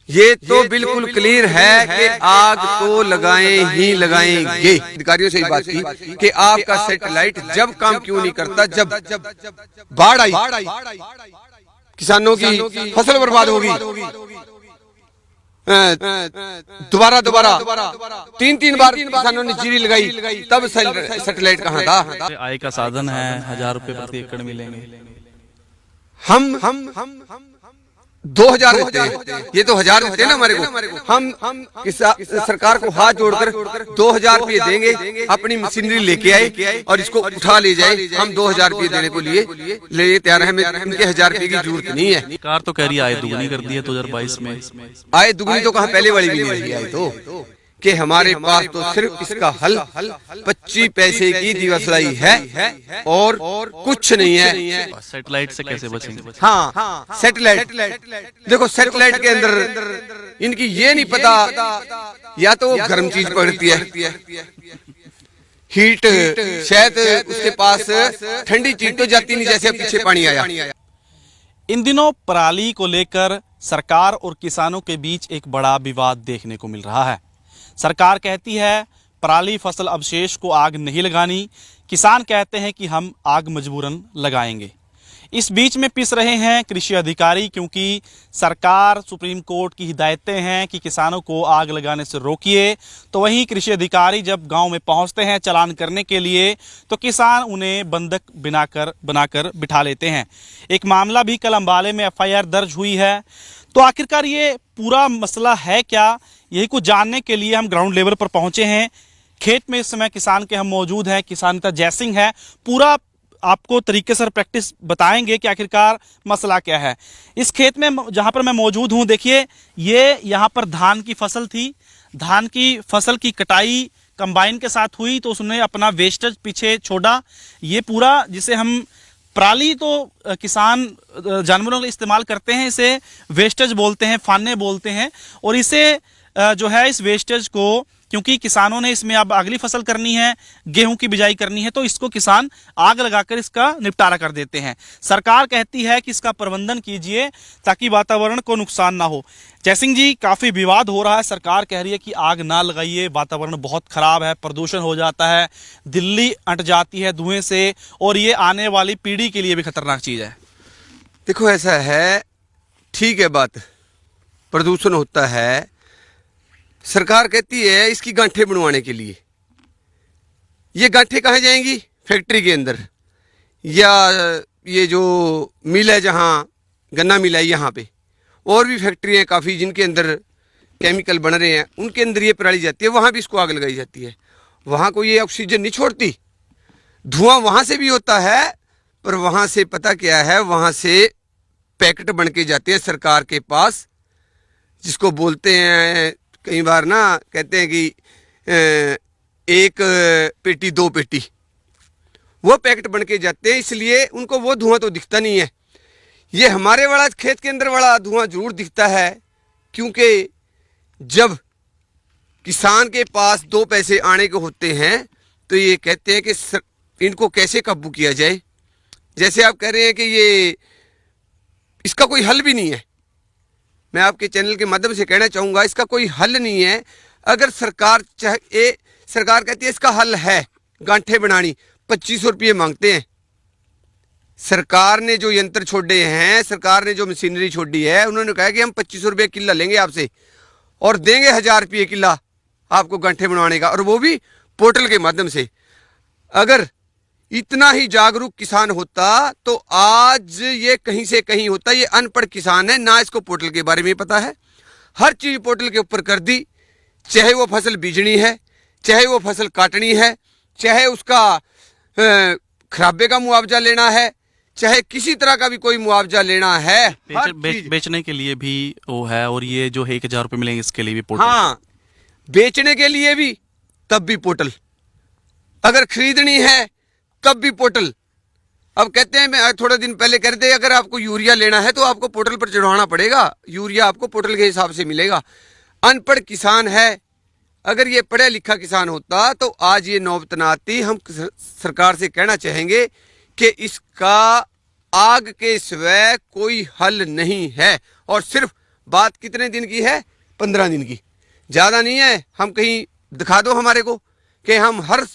ये तो बिल्कुल क्लियर है कि आग तो लगाएं ही लगाएंगे। अधिकारियों से ही बात की कि आपका सैटेलाइट जब काम क्यों नहीं करता, जब बाढ़ आई, किसानों की फसल बर्बाद होगी, दोबारा तीन बार किसानों ने जीरी लगाई, तब सैटेलाइट कहाँ था? आय का साधन है, 1000 रुपए प्रति एकड़ मिलेंगे। हम 2000 देते हैं, ये तो 1000 देते हैं ना हमारे को। हम सरकार को हाथ जोड़कर 2000 रुपये देंगे, अपनी मशीनरी लेके आए और इसको उठा ले जाए। हम 2000 रुपये देने को लिए तैयार है, हमें इनके 1000 रुपये की जरूरत नहीं है। सरकार तो कह रही है आय दुगनी कर दी है 2022 में। आय दुगनी तो कहाँ, पहले वाली भी नहीं रही है तो कि हमारे पास तो सिर्फ इसका हल 25 पैसे की दिवसलाई है और कुछ नहीं है। सैटेलाइट से कैसे बचेंगे? हाँ, सैटेलाइट देखो, सैटेलाइट के अंदर इनकी ये नहीं पता, या तो गर्म चीज पकड़ती है, हीट, शायद उसके पास ठंडी चीज तो जाती नहीं, जैसे पीछे पानी आया। इन दिनों पराली को लेकर सरकार और किसानों के बीच एक बड़ा विवाद देखने को मिल रहा है। सरकार कहती है पराली फसल अवशेष को आग नहीं लगानी, किसान कहते हैं कि हम आग मजबूरन लगाएंगे। इस बीच में पिस रहे हैं कृषि अधिकारी, क्योंकि सरकार सुप्रीम कोर्ट की हिदायतें हैं कि किसानों को आग लगाने से रोकिए, तो वहीं कृषि अधिकारी जब गांव में पहुंचते हैं चालान करने के लिए, तो किसान उन्हें बंधक बनाकर बिठा लेते हैं। एक मामला भी कल अंबाले में FIR दर्ज हुई है। तो आखिरकार ये पूरा मसला है क्या, यही कुछ जानने के लिए हम ग्राउंड लेवल पर पहुंचे हैं। खेत में इस समय किसान के हम मौजूद हैं, किसान नेता जय सिंह है। पूरा आपको तरीके से प्रैक्टिस बताएंगे कि आखिरकार मसला क्या है। इस खेत में जहां पर मैं मौजूद हूं, देखिए ये यहाँ पर धान की फसल थी। धान की फसल की कटाई कंबाइन के साथ हुई तो उसने अपना वेस्टेज पीछे छोड़ा। ये पूरा, जिसे हम पराली तो किसान जानवरों के लिए इस्तेमाल करते हैं, इसे वेस्टेज बोलते हैं, फाने बोलते हैं। और इसे जो है, इस वेस्टेज को, क्योंकि किसानों ने इसमें अब अगली फसल करनी है, गेहूं की बिजाई करनी है, तो इसको किसान आग लगाकर इसका निपटारा कर देते हैं। सरकार कहती है कि इसका प्रबंधन कीजिए ताकि वातावरण को नुकसान ना हो। जयसिंह जी, काफ़ी विवाद हो रहा है। सरकार कह रही है कि आग ना लगाइए, वातावरण बहुत खराब है, प्रदूषण हो जाता है, दिल्ली अंट जाती है धुएं से, और ये आने वाली पीढ़ी के लिए भी खतरनाक चीज़ है। देखो, ऐसा है, ठीक है बात, प्रदूषण होता है। सरकार कहती है इसकी गांठें बनवाने के लिए। ये गांठें कहाँ जाएंगी? फैक्ट्री के अंदर, या ये जो मिल है, जहाँ गन्ना मिल है, यहाँ पे और भी फैक्ट्री हैं काफ़ी जिनके अंदर केमिकल बन रहे हैं, उनके अंदर ये पराली जाती है, वहाँ भी इसको आग लगाई जाती है। वहाँ को ये ऑक्सीजन नहीं छोड़ती, धुआं वहाँ से भी होता है, पर वहाँ से पता क्या है, वहाँ से पैकेट बन के जाते हैं सरकार के पास, जिसको बोलते हैं कई बार ना, कहते हैं कि 1 पेटी 2 पेटी, वो पैकेट बन के जाते हैं, इसलिए उनको वो धुआं तो दिखता नहीं है। ये हमारे वाला खेत के अंदर वाला धुआं जरूर दिखता है, क्योंकि जब किसान के पास 2 पैसे आने के होते हैं तो ये कहते हैं कि इनको कैसे काबू किया जाए। जैसे आप कह रहे हैं कि ये इसका कोई हल भी नहीं है। मैं आपके चैनल के माध्यम से कहना चाहूँगा, इसका कोई हल नहीं है। अगर सरकार सरकार कहती है इसका हल है गांठें बनानी, 2500 रुपये मांगते हैं। सरकार ने जो यंत्र छोड़े हैं, सरकार ने जो मशीनरी छोड़ी है, उन्होंने कहा कि हम 2500 रुपये किला लेंगे आपसे और देंगे 1000 रुपये किला आपको गांठें बनवाने का, और वो भी पोर्टल के माध्यम से। अगर इतना ही जागरूक किसान होता तो आज ये कहीं से कहीं होता। ये अनपढ़ किसान है, ना इसको पोर्टल के बारे में पता है। हर चीज पोर्टल के ऊपर कर दी, चाहे वो फसल बीजनी है, चाहे वो फसल काटनी है, चाहे उसका खराबे का मुआवजा लेना है, चाहे किसी तरह का भी कोई मुआवजा लेना है, बेचने के लिए भी वो है। और ये जो 1000 रुपये मिलेंगे इसके लिए भी पोर्टल। हाँ, बेचने के लिए भी तब भी पोर्टल, अगर खरीदनी है तब भी पोर्टल। अब कहते हैं, मैं थोड़े दिन पहले कह रहे थे, अगर आपको यूरिया लेना है तो आपको पोर्टल पर चढ़वाना पड़ेगा, यूरिया आपको पोर्टल के हिसाब से मिलेगा। अनपढ़ किसान है। अगर ये पढ़ा लिखा किसान होता तो आज ये नौबत न आती। हम सरकार से कहना चाहेंगे कि इसका आग के सिवाय कोई हल नहीं है, और सिर्फ बात कितने दिन की है? 15 दिन की, ज़्यादा नहीं है। हम कहीं दिखा दो हमारे को कि हम हर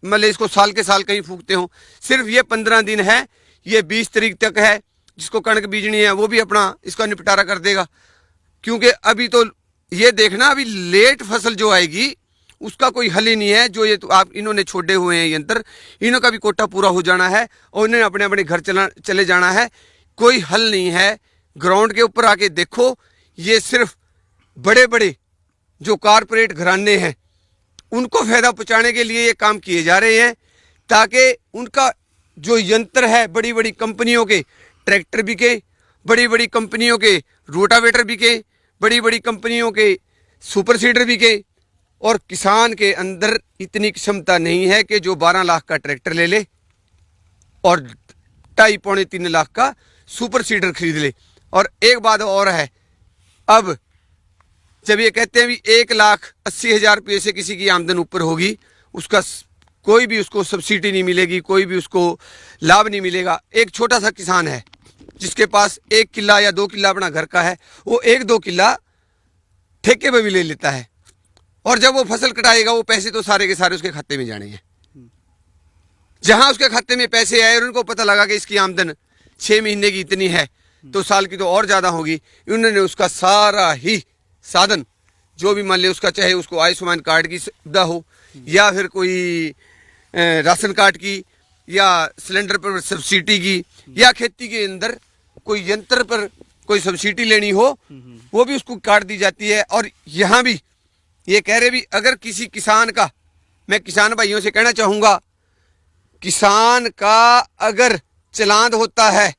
मतलब इसको साल के साल कहीं फूकते हो। सिर्फ ये 15 दिन है, ये 20 तारीख तक है। जिसको कणक बीजनी है वो भी अपना इसका निपटारा कर देगा, क्योंकि अभी तो ये देखना, अभी लेट फसल जो आएगी उसका कोई हल ही नहीं है। जो ये तो आप इन्होंने छोड़े हुए हैं यंत्र, इन्हों का भी कोटा पूरा हो जाना है और इन्होंने अपने अपने घर चले जाना है। कोई हल नहीं है। ग्राउंड के ऊपर आके देखो, ये सिर्फ बड़े बड़े जो कारपोरेट घराने हैं उनको फायदा पहुंचाने के लिए ये काम किए जा रहे हैं, ताकि उनका जो यंत्र है, बड़ी बड़ी कंपनियों के ट्रैक्टर बिके, बड़ी बड़ी कंपनियों के रोटावेटर बिके, बड़ी बड़ी कंपनियों के सुपर सीडर बिके, और किसान के अंदर इतनी क्षमता नहीं है कि जो 12 लाख का ट्रैक्टर ले ले और 2.5-3 लाख का सुपर सीडर खरीद ले। और एक बात और है, अब जब ये कहते हैं भी 1,80,000 रुपये से किसी की आमदन ऊपर होगी, उसका कोई भी उसको सब्सिडी नहीं मिलेगी, कोई भी उसको लाभ नहीं मिलेगा। एक छोटा सा किसान है जिसके पास 1 किला या 2 किला अपना घर का है, वो 1-2 किला ठेके पे भी ले लेता है, और जब वो फसल कटाएगा वो पैसे तो सारे के सारे उसके खाते में जाने हैं। जहां उसके खाते में पैसे आए और उनको पता लगा कि इसकी आमदन 6 महीने की इतनी है, तो साल की तो और ज्यादा होगी, उन्होंने उसका सारा ही साधन जो भी मान ले उसका, चाहे उसको आयुष्मान कार्ड की सुविधा हो या फिर कोई राशन कार्ड की या सिलेंडर पर सब्सिडी की या खेती के अंदर कोई यंत्र पर कोई सब्सिडी लेनी हो, वो भी उसको काट दी जाती है। और यहाँ भी ये कह रहे भी, अगर किसी किसान का, मैं किसान भाइयों से कहना चाहूँगा, किसान का अगर चालान होता है,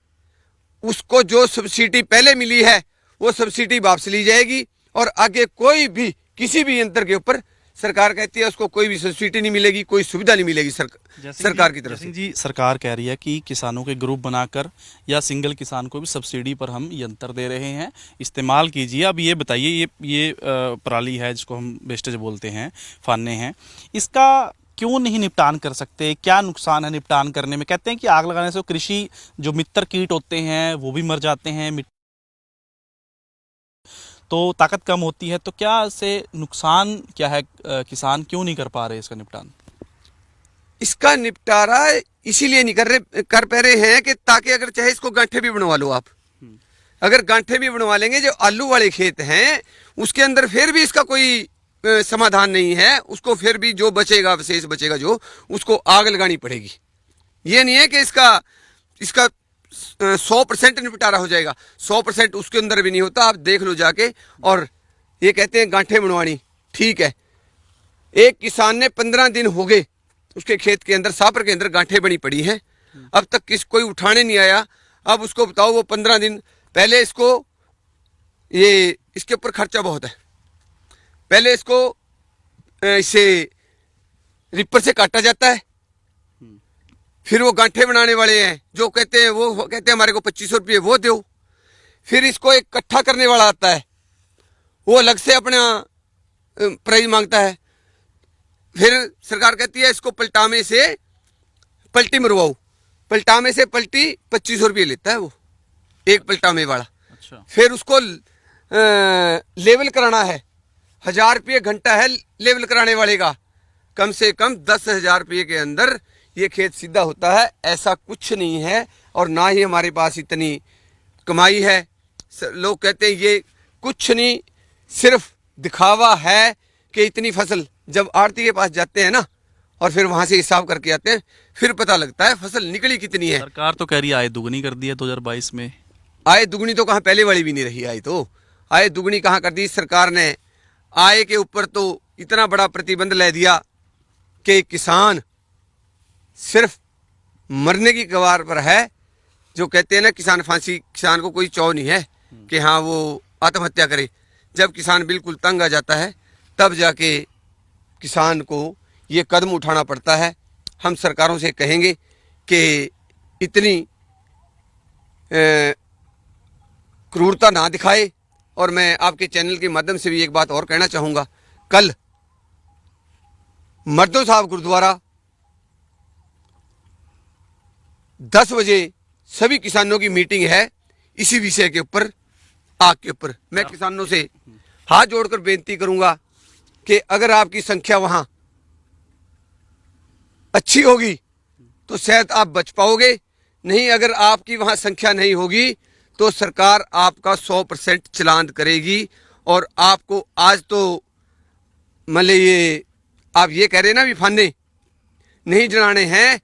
उसको जो सब्सिडी पहले मिली है वो सब्सिडी वापस ली जाएगी, और आगे कोई भी किसी भी यंत्र के ऊपर सरकार कहती है उसको कोई भी सब्सिडी नहीं मिलेगी, कोई सुविधा नहीं मिलेगी सरकार की तरफ से। जी, सरकार कह रही है कि किसानों के ग्रुप बनाकर या सिंगल किसान को भी सब्सिडी पर हम यंत्र दे रहे हैं, इस्तेमाल कीजिए। अब ये बताइए, ये पराली है जिसको हम वेस्टेज बोलते हैं, फाने हैं, इसका क्यों नहीं निपटान कर सकते? क्या नुकसान है निपटान करने में? कहते हैं कि आग लगाने से कृषि जो मित्र कीट होते हैं वो भी मर जाते हैं, तो ताकत कम होती है। तो क्या इससे नुकसान क्या है? किसान क्यों नहीं कर पा रहे इसका निपटान? इसका निपटारा इसीलिए नहीं कर पा रहे हैं कि ताकि अगर चाहे इसको गांठे भी बनवा लो आप, अगर गांठे भी बनवा लेंगे, जो आलू वाले खेत हैं उसके अंदर फिर भी इसका कोई समाधान नहीं है। उसको फिर भी जो बचेगा, अवशेष बचेगा जो, उसको आग लगानी पड़ेगी। ये नहीं है कि इसका 100% निपटारा हो जाएगा, 100% उसके अंदर भी नहीं होता। आप देख लो जाके। और ये कहते हैं गांठे बनवानी, ठीक है, एक किसान ने 15 दिन हो गए उसके खेत के अंदर, सापर के अंदर गांठे बनी पड़ी हैं, अब तक कोई उठाने नहीं आया। अब उसको बताओ, वो 15 दिन पहले इसको, ये इसके ऊपर खर्चा बहुत है। पहले इसको इसे रिपर से काटा जाता है, फिर वो गांठे बनाने वाले हैं जो कहते हैं, वो कहते हैं हमारे को 2500 रुपये वो दो। फिर इसको एक इकट्ठा करने वाला आता है, वो अलग से अपना प्राइस मांगता है। फिर सरकार कहती है इसको पलटामे से पलटी मरवाओ, पलटामे से पलटी 2500 रुपये लेता है वो, एक पलटामे वाला। अच्छा। फिर उसको लेवल कराना है, 1000 रुपये घंटा है लेवल कराने वाले का। कम से कम 10,000 रुपये के अंदर ये खेत सीधा होता है। ऐसा कुछ नहीं है, और ना ही हमारे पास इतनी कमाई है। लोग कहते हैं ये कुछ नहीं, सिर्फ दिखावा है कि इतनी फसल। जब आड़ती के पास जाते हैं ना, और फिर वहां से हिसाब करके आते हैं, फिर पता लगता है फसल निकली कितनी है। सरकार तो कह रही है आय दुगनी कर दी है 2022 में। आय दुगनी तो कहाँ, पहले वाली भी नहीं रही आय, तो आय दुगनी कहाँ कर दी सरकार ने। आय के ऊपर तो इतना बड़ा प्रतिबंध ले दिया कि किसान सिर्फ मरने की कगार पर है। जो कहते हैं ना किसान फांसी, किसान को कोई चौ नहीं है कि हाँ वो आत्महत्या करे। जब किसान बिल्कुल तंग आ जाता है, तब जाके किसान को ये कदम उठाना पड़ता है। हम सरकारों से कहेंगे कि इतनी क्रूरता ना दिखाए। और मैं आपके चैनल के माध्यम से भी एक बात और कहना चाहूँगा, कल मर्दो साहब गुरुद्वारा 10 बजे सभी किसानों की मीटिंग है इसी विषय के ऊपर, आग के ऊपर। मैं किसानों से हाथ जोड़कर बेनती करूंगा कि अगर आपकी संख्या वहां अच्छी होगी तो शायद आप बच पाओगे, नहीं अगर आपकी वहां संख्या नहीं होगी तो सरकार आपका 100% चालान करेगी। और आपको आज तो मतलब ये आप ये कह रहे ना भी फाने नहीं जलाने हैं,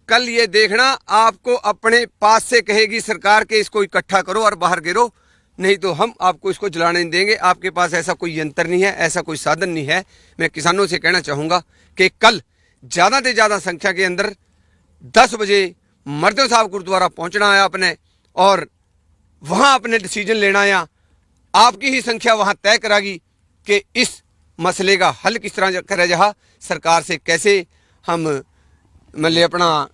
कल ये देखना आपको अपने पास से कहेगी सरकार के इसको इकट्ठा करो और बाहर गिरो, नहीं तो हम आपको इसको जलाने नहीं देंगे। आपके पास ऐसा कोई यंत्र नहीं है, ऐसा कोई साधन नहीं है। मैं किसानों से कहना चाहूँगा कि कल ज़्यादा से ज़्यादा संख्या के अंदर 10 बजे मर्दों साहब गुरुद्वारा पहुँचना है आपने और वहाँ अपने डिसीजन लेना है। आपकी ही संख्या वहाँ तय करागी कि इस मसले का हल किस तरह करा जा, सरकार से कैसे हम मतलब अपना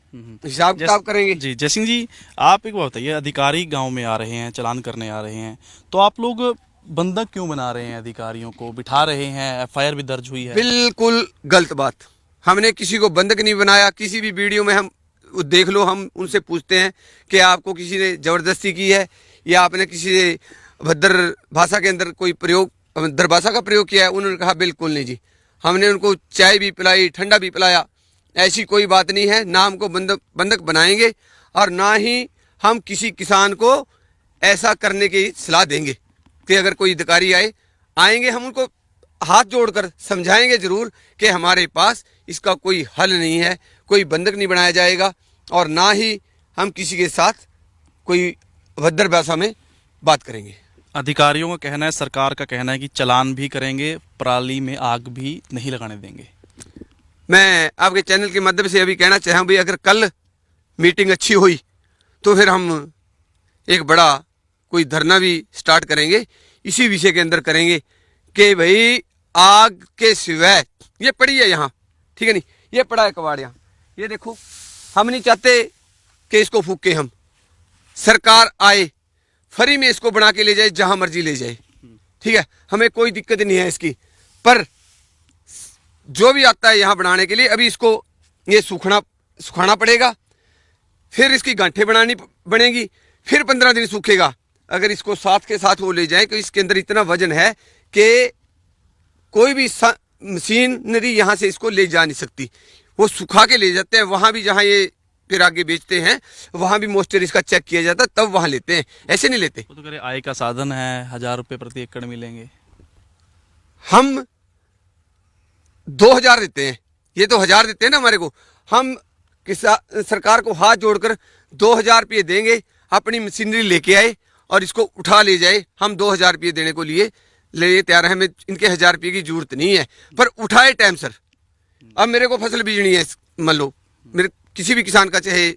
हिसाब किताब करेंगे। जी जयसिंह जी, आप एक बात बताइए, अधिकारी गांव में आ रहे हैं, चालान करने आ रहे हैं, तो आप लोग बंधक क्यों बना रहे हैं? अधिकारियों को बिठा रहे हैं, एफआईआर भी दर्ज हुई है। बिल्कुल गलत बात। हमने किसी को बंधक नहीं बनाया। किसी भी वीडियो में हम देख लो, हम उनसे पूछते हैं कि आपको किसी ने जबरदस्ती की है या आपने किसी से भद्र भाषा के अंदर कोई प्रयोग, भद्र भाषा का प्रयोग किया है? उन्होंने कहा बिल्कुल नहीं जी, हमने उनको चाय भी पिलाई, ठंडा भी पिलाया, ऐसी कोई बात नहीं है। ना हमको बंधक बनाएंगे और ना ही हम किसी किसान को ऐसा करने की सलाह देंगे कि अगर कोई अधिकारी आएंगे हम उनको हाथ जोड़कर समझाएंगे जरूर कि हमारे पास इसका कोई हल नहीं है, कोई बंधक नहीं बनाया जाएगा और ना ही हम किसी के साथ कोई अभद्र भाषा में बात करेंगे। अधिकारियों का कहना है, सरकार का कहना है कि चालान भी करेंगे, पराली में आग भी नहीं लगाने देंगे। मैं आपके चैनल के माध्यम से अभी कहना चाहूँ भाई, अगर कल मीटिंग अच्छी हुई तो फिर हम एक बड़ा कोई धरना भी स्टार्ट करेंगे, इसी विषय के अंदर करेंगे कि भाई आग के सिवाय ये पड़ी है यहाँ, ठीक है नहीं, ये पड़ा है कबाड़ यहाँ, ये देखो, हम नहीं चाहते कि इसको फूके हम। सरकार आए फ्री में इसको बना के ले जाए, जहाँ मर्जी ले जाए, ठीक है, हमें कोई दिक्कत नहीं है इसकी। पर जो भी आता है यहाँ बनाने के लिए, अभी इसको ये सुखाना पड़ेगा, फिर इसकी गांठें बनानी बनेगी, फिर 15 दिन सूखेगा। अगर इसको साथ के साथ वो ले जाए तो इसके अंदर इतना वजन है कि कोई भी मशीनरी यहाँ से इसको ले जा नहीं सकती। वो सुखा के ले जाते हैं, वहाँ भी जहाँ ये फिर आगे बेचते हैं वहाँ भी मॉइस्चर इसका चेक किया जाता है, तब वहाँ लेते हैं, ऐसे नहीं लेते। वो तो कह रहे आय का साधन है, 1000 रुपये प्रति एकड़ मिलेंगे। हम 2000 देते हैं, ये तो 1000 देते हैं ना हमारे को। हम सरकार को हाथ जोड़कर 2000 रुपये देंगे, अपनी मशीनरी लेके आए और इसको उठा ले जाए। हम 2000 रुपये देने को लिए तैयार हैं, हमें इनके 1000 रुपये की जरूरत नहीं है, पर उठाए टाइम सर। अब मेरे को फसल बीजनी है, मान लो मेरे किसी भी किसान का चाहे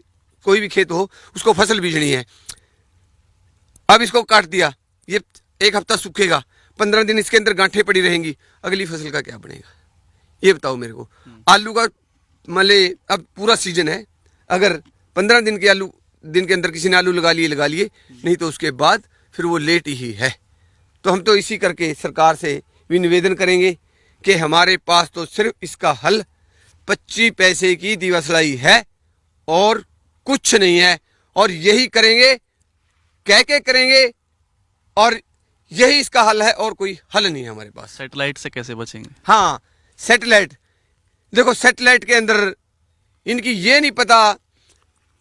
कोई भी खेत हो, उसको फसल बीजनी है। अब इसको काट दिया, ये 1 हफ्ता सूखेगा, 15 दिन इसके अंदर गांठें पड़ी रहेंगी, अगली फसल का क्या बनेगा ये बताओ मेरे को। आलू का मान ले अब पूरा सीजन है, अगर 15 दिन के अंदर किसी ने आलू लगा लिए, नहीं तो उसके बाद फिर वो लेट ही है। तो हम तो इसी करके सरकार से भी निवेदन करेंगे कि हमारे पास तो सिर्फ इसका हल 25 पैसे की दिवासलाई है और कुछ नहीं है, और यही करेंगे, कह के करेंगे, और यही इसका हल है और कोई हल नहीं है हमारे पास। सैटेलाइट से कैसे बचेंगे? हाँ, सैटेलाइट देखो, सैटेलाइट के अंदर इनकी ये नहीं पता,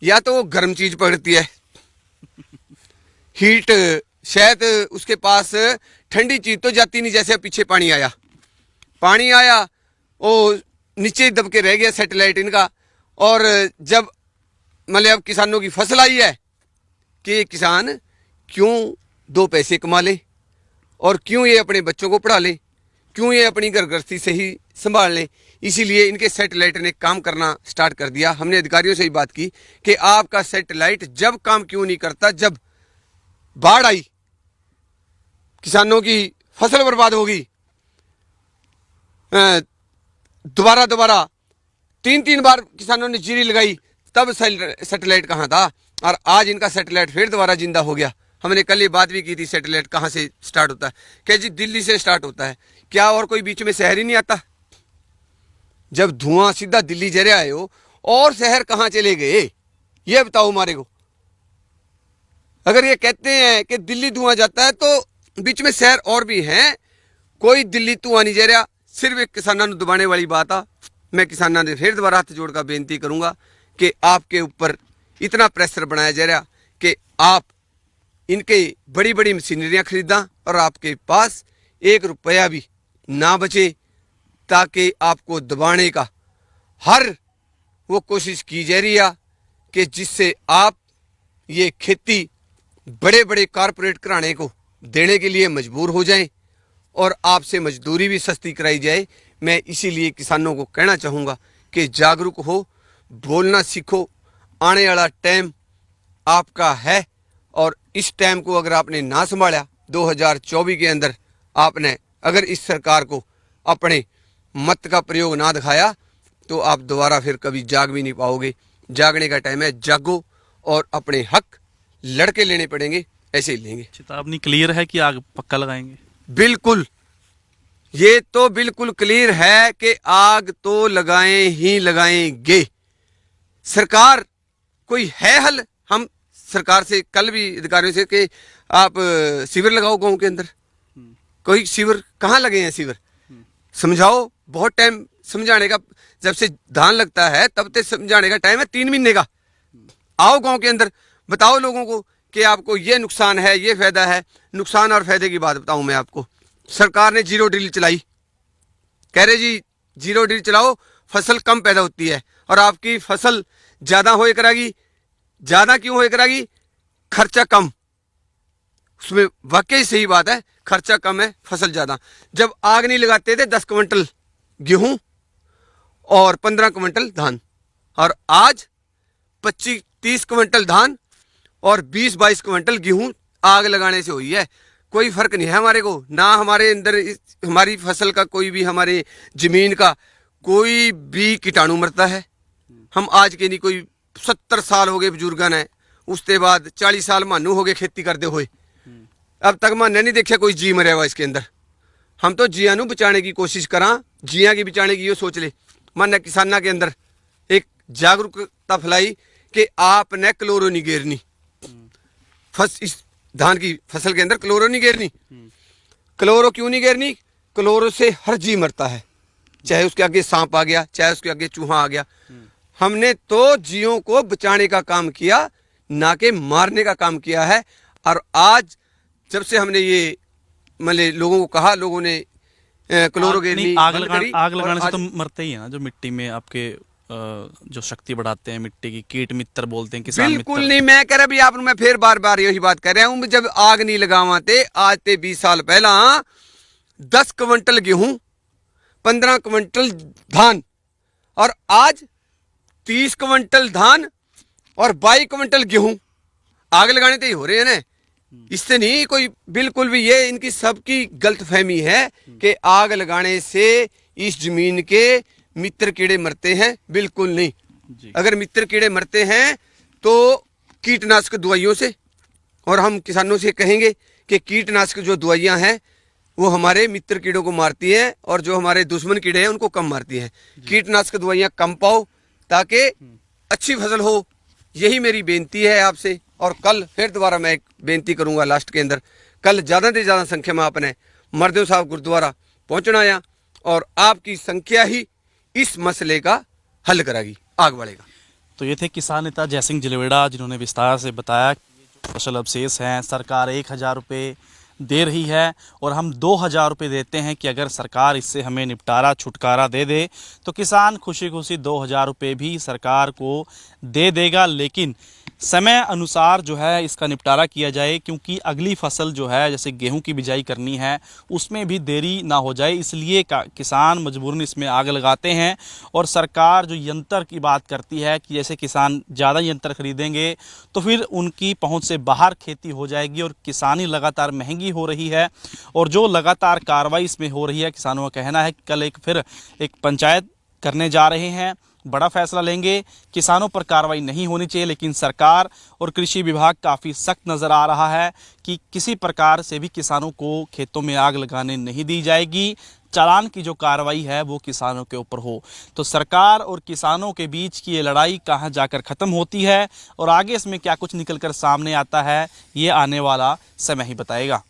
या तो वो गर्म चीज पकड़ती है हीट, शायद उसके पास ठंडी चीज तो जाती नहीं। जैसे पीछे पानी आया वो नीचे दब के रह गया सैटेलाइट इनका। और जब मतलब अब किसानों की फसल आई है कि किसान क्यों 2 पैसे कमा ले और क्यों ये अपने बच्चों को पढ़ा ले, क्यों ये अपनी घर गृहस्थी से ही संभाल लें, इसीलिए इनके सैटेलाइट ने काम करना स्टार्ट कर दिया। हमने अधिकारियों से ही बात की कि आपका सैटेलाइट जब काम क्यों नहीं करता, जब बाढ़ आई, किसानों की फसल बर्बाद होगी, दोबारा 3 बार किसानों ने जीरी लगाई, तब सैटेलाइट कहाँ था, और आज इनका सैटेलाइट फिर दोबारा जिंदा हो गया। हमने कल ये बात भी की थी, सैटेलाइट कहाँ से स्टार्ट होता है, क्या जी दिल्ली से स्टार्ट होता है, क्या और कोई बीच में शहर ही नहीं आता? जब धुआं सीधा दिल्ली जरे आए हो, और शहर कहाँ चले गए ये बताओ हमारे को। अगर ये कहते हैं कि दिल्ली धुआं जाता है तो बीच में शहर और भी हैं, कोई दिल्ली धुआं नहीं जा रहा, सिर्फ एक किसानों ਨੂੰ दबाने वाली बात आ। मैं किसानों से फिर दोबारा हाथ जोड़ कर बेनती करूंगा कि आपके ऊपर इतना प्रेशर बनाया जा रहा कि आप इनके बड़ी बड़ी मशीनरियां खरीदा और आपके पास 1 रुपया भी ना बचे, ताकि आपको दबाने का हर वो कोशिश की जा रही है कि जिससे आप ये खेती बड़े बड़े कारपोरेट घराने को देने के लिए मजबूर हो जाएं और आपसे मजदूरी भी सस्ती कराई जाए। मैं इसीलिए किसानों को कहना चाहूँगा कि जागरूक हो, बोलना सीखो। आने वाला टाइम आपका है और इस टाइम को अगर आपने ना संभाला 2024 के अंदर आपने अगर इस सरकार को अपने मत का प्रयोग ना दिखाया तो आप दोबारा फिर कभी जाग भी नहीं पाओगे। जागने का टाइम है, जागो और अपने हक लड़के लेने पड़ेंगे, ऐसे ही लेंगे। चेतावनी क्लियर है कि आग पक्का लगाएंगे? बिल्कुल, ये तो बिल्कुल क्लियर है कि आग तो लगाएं ही लगाएंगे। सरकार कोई है हल? हम सरकार से कल भी अधिकारियों से कि आप सीवर लगाओ गांव के अंदर, कोई सीवर कहाँ लगे हैं? सीवर समझाओ, बहुत टाइम समझाने का, जब से धान लगता है तब तक समझाने का टाइम है 3 महीने का। आओ गांव के अंदर, बताओ लोगों को कि आपको ये नुकसान है, ये फायदा है। नुकसान और फायदे की बात बताऊं मैं आपको। सरकार ने 0 ड्रिल चलाई, कह रहे जी 0 ड्रिल चलाओ, फसल कम पैदा होती है और आपकी फसल ज्यादा होए करागी। ज्यादा क्यों होए करागी? खर्चा कम। उसमें वाकई सही बात है, खर्चा कम है, फसल ज्यादा। जब आग नहीं लगाते थे 10 क्विंटल गेहूं और 15 क्विंटल धान, और आज 25-30 क्विंटल धान और 20-22 क्विंटल गेहूं आग लगाने से हुई है। कोई फर्क नहीं है हमारे को, ना हमारे अंदर हमारी फसल का कोई भी, हमारे जमीन का कोई भी कीटाणु मरता है। हम आज के नहीं, कोई 70 साल हो गए बुजुर्गों ने, उसके बाद 40 साल मानू हो गए खेती करते हुए, अब तक मैंने नहीं देखा कोई जी मरे हुआ इसके अंदर। हम तो जिया नू बचाने की कोशिश करा, जिया की बचाने की यो सोच ले। मैंने किसाना के अंदर एक जागरूकता फैलाई कि आपने क्लोरो नहीं गेरनी, इस धान की फसल के अंदर क्लोरो नहीं गेरनी। क्लोरो क्यों नहीं गेरनी? क्लोरो से हर जीव मरता है, चाहे उसके आगे सांप आ गया, चाहे उसके आगे चूहा आ गया। हमने तो जीवों को बचाने का काम किया, ना कि मारने का काम किया है। और आज जब से हमने ये मतलब लोगों को कहा, लोगों ने क्लोरो गेरनी आग लगाने से तो मरते ही है ना, जो मिट्टी में आपके जो शक्ति बढ़ाते हैं मिट्टी की, कीट मित्र बोलते हैं किसान मित्र। बिल्कुल नहीं, मैं कह रहा भी आप, मैं फिर बार बार यही बात कर रहा हूं। जब आग नहीं लगावाते आज ते 20 साल पहला 10 क्विंटल गेहूं, 15 क्विंटल धान, और आज 30 क्विंटल धान और 22 क्विंटल गेहूं आग लगाने ते ही हो रहे हैं ना। इससे नहीं कोई, बिल्कुल भी ये इनकी सबकी गलतफहमी है कि आग लगाने से इस जमीन के मित्र कीड़े मरते हैं। बिल्कुल नहीं जी। अगर मित्र कीड़े मरते हैं तो कीटनाशक दवाइयों से, और हम किसानों से कहेंगे कि कीटनाशक जो दवाइयां हैं वो हमारे मित्र कीड़ों को मारती हैं और जो हमारे दुश्मन कीड़े हैं उनको कम मारती हैं। कीटनाशक दवाइयां कम पाओ ताकि अच्छी फसल हो, यही मेरी बेनती है आपसे। और कल फिर दोबारा मैं एक बेनती करूंगा लास्ट के अंदर, कल ज़्यादा से ज़्यादा संख्या में आपने मरदेव साहब गुरुद्वारा पहुंचना है और आपकी संख्या ही इस मसले का हल कराएगी, आग बढ़ेगा। तो ये थे किसान नेता जयसिंह जलेवेड़ा, जिन्होंने विस्तार से बताया कि फसल अवशेष हैं, सरकार 1000 रुपये दे रही है और हम 2000 रुपये देते हैं कि अगर सरकार इससे हमें निपटारा छुटकारा दे दे तो किसान खुशी खुशी 2000 रुपये भी सरकार को दे देगा। लेकिन समय अनुसार जो है इसका निपटारा किया जाए, क्योंकि अगली फसल जो है जैसे गेहूं की बिजाई करनी है उसमें भी देरी ना हो जाए, इसलिए किसान मजबूरन इसमें आग लगाते हैं। और सरकार जो यंत्र की बात करती है कि जैसे किसान ज़्यादा यंत्र खरीदेंगे तो फिर उनकी पहुंच से बाहर खेती हो जाएगी और किसानी लगातार महंगी हो रही है। और जो लगातार कार्रवाई इसमें हो रही है, किसानों का कहना है कि कल फिर एक पंचायत करने जा रहे हैं, बड़ा फैसला लेंगे। किसानों पर कार्रवाई नहीं होनी चाहिए, लेकिन सरकार और कृषि विभाग काफ़ी सख्त नज़र आ रहा है कि किसी प्रकार से भी किसानों को खेतों में आग लगाने नहीं दी जाएगी। चालान की जो कार्रवाई है वो किसानों के ऊपर हो। तो सरकार और किसानों के बीच की ये लड़ाई कहाँ जाकर ख़त्म होती है और आगे इसमें क्या कुछ निकल कर सामने आता है, ये आने वाला समय ही बताएगा।